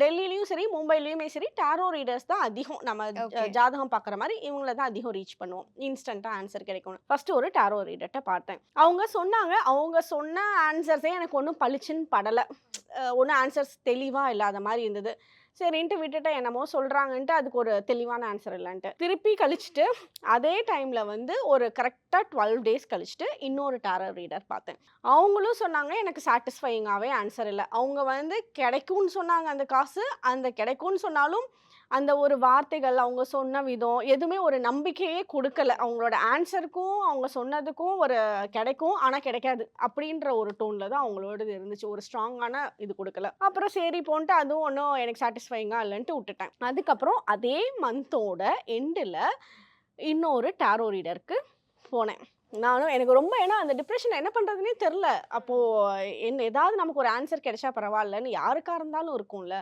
டெல்லிலயும் சரி, மும்பைலயுமே சரி tarot readers தான் அதிகம். நம்ம ஓகே. ஜாதகம் பார்க்குற மாரி இவங்கள தான் அதிகம் ரீச் பண்ணுவோம். இன்ஸ்டன்ட்டா ஆன்சர் கிடைக்கும்னு. ஃபர்ஸ்ட்டு ஒரு டாரோ ரீடர்ட்ட பார்த்தேன். அவங்க சொன்னாங்க. அவங்க சொன்ன ஆன்சர்ஸே எனக்கு ஒண்ணும் பளிச்சுன்னு படல. ஒண்ணும் ஆன்சர்ஸ் தெளிவா இல்லாத மாரி இருந்தது. சரின்ட்டு விட்டுட்டேன். என்னமோ சொல்றாங்கன்ட்டு அதுக்கு ஒரு தெளிவான ஆன்சர் இல்லன்ட்டு. திருப்பி கழிச்சுட்டு அதே டைம்ல வந்து ஒரு கரெக்ட்டா 12 டேஸ் கழிச்சுட்டு இன்னொரு டாரோ ரீடர் பார்த்தேன். அவங்களும் சொன்னாங்க எனக்கு சாட்டிஸ்ஃபையிங்காவே ஆன்சர் இல்ல. அவங்க வந்து கிடைக்கும்னு சொன்னாங்க அந்த காசு. அந்த கிடைக்கும்னு சொன்னாலும், அந்த ஒரு வார்த்தைகள், அவங்க சொன்ன விதம், எதுவுமே ஒரு நம்பிக்கையே குடுக்கல. அவங்களோட ஆன்சருக்கும், அவங்க சொன்னதுக்கும் ஒரு கிடைக்கும். ஆனா கிடைக்காது. அப்படின்ற ஒரு டோன்ல தான் அவங்களோடது இருந்துச்சு. ஒரு ஸ்ட்ராங்கான இது குடுக்கல. அப்புறம் சரி போன்ட்டு அதுவும் ஒண்ணும் எனக்கு சாட்டிஸ்ஃபையிங்கா இல்லன்ட்டு உட்டுட்டேன். அதுக்கப்புறம் அதே மந்தோட எண்டுல இன்னொரு டாரோ ரீடருக்கு போனேன். நானும் எனக்கு ரொம்ப ஏன்னா அந்த டிப்ரஷன்ல என்ன பண்றதுன்னே தெரியல. அப்போ ஏதாவது நமக்கு ஒரு ஆன்சர் கிடைச்சா பரவாயில்லன்னு யாருக்கா இருந்தாலும் இருக்கும்ல.